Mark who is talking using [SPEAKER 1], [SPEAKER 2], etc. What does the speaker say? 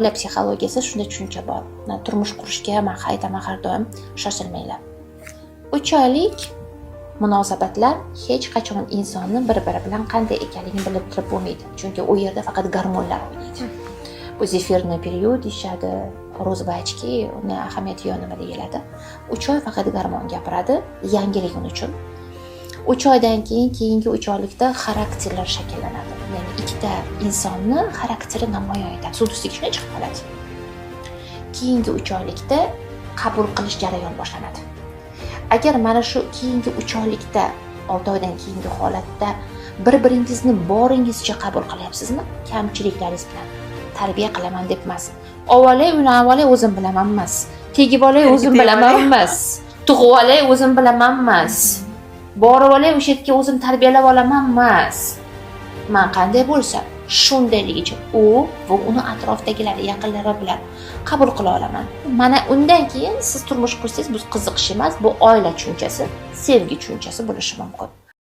[SPEAKER 1] Oila psixologiyasida shunday tushuncha bor. Turmush qurishga men aytaman har doim shoshilmanglar. 3 oylik munosabatlar hech qachon insonni bir-biri bilan qanday ekanligini bilib turib bo'lmaydi. Chunki u yerda faqat gormonlar o'ynaydi. Bu zefirni period deyishadi, rozbachki, uni ahamiyati yo'q nima deyiladi. 3 oy faqat gormon gapiradi, yangilik uning uchun. 3 oydan keyingi 3 oylikda xarakterlar shakllanadi. Ya'ni ikkita insonni xarakteri namoyon etadi, suduslik shunday chiqib qoladi. Keyingi 3 oylikda qabul qilish jarayoni boshlanadi. Agar mana shu keyingi 3 oylikda 6 oydan keyingi holatda bir-biringizni boringizcha qabul qilyapsizmi? Kamchiliklaringiz bilan tarbiya qilaman deb emas. Avvalay uni avvalay o'zim bilaman emas. Tegib olay o'zim bilaman emas. Tug'ib olay o'zim bilaman emas. Borib olay o'sha yerga o'zim tarbiyalab olaman emas. Men qanday bo'lsam, shundayligicha u va uni atrofdagilar, yaqinlari bilan qabul qila olaman. Mana undan keyin siz turmush qursangiz bu qiziqish emas, bu oila tushunchasi, sevgi tushunchasi bo'lishi mumkin.